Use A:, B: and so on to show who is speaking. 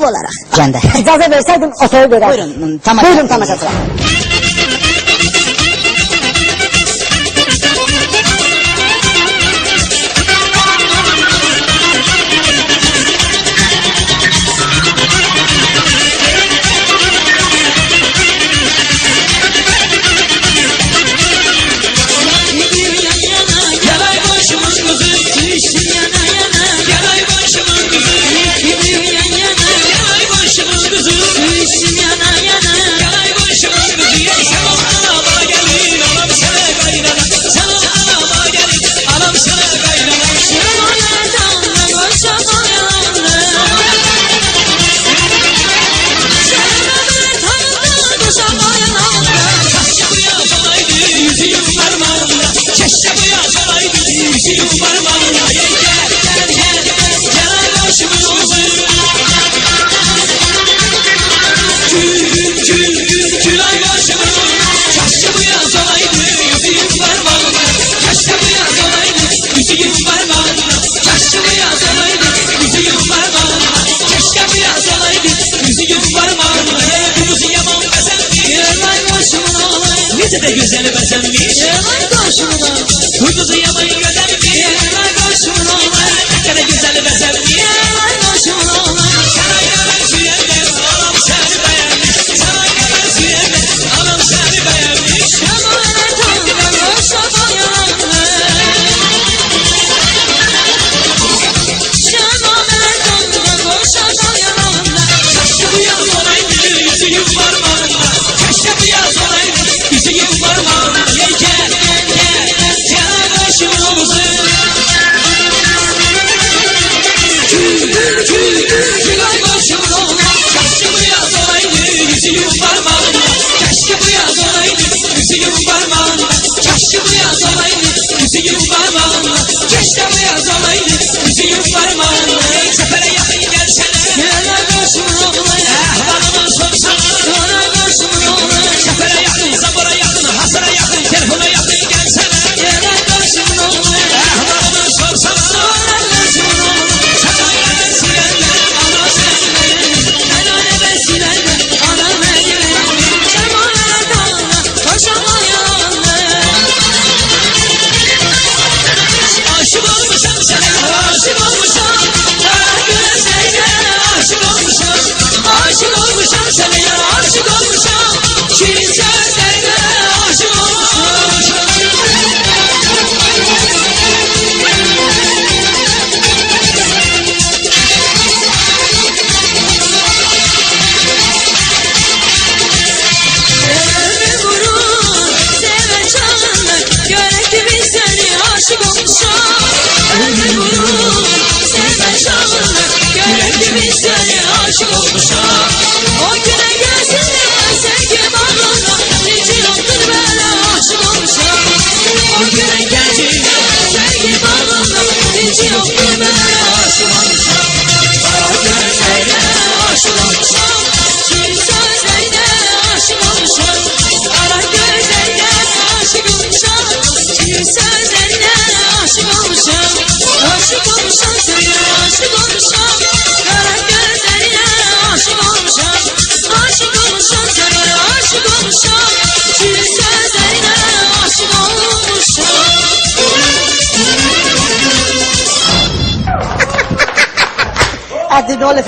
A: ekip olarak.
B: Cende.
A: İcazə versəydin otoyu verərdim.
B: Buyurun, tamaşa.
A: Buyurun tamaşaçılar.
C: Güzel bezenmiş Yalan karşımda Kurduzu yamayı gödermiş Yalan karşımda Ne kadar güzel bezenmiş Yalan karşımda Sana yalan sürenler Anam seni beğenmiş Sana yalan sürenler Anam seni beğenmiş Şamane tanrım Boşa yalanlar Şamane tanrım Boşa yalanlar Keşke bu yaz olaydı Yüzüğüm parmağında Keşke bu yaz olaydı Yüzüğüm parmağında
A: Hadi ne olur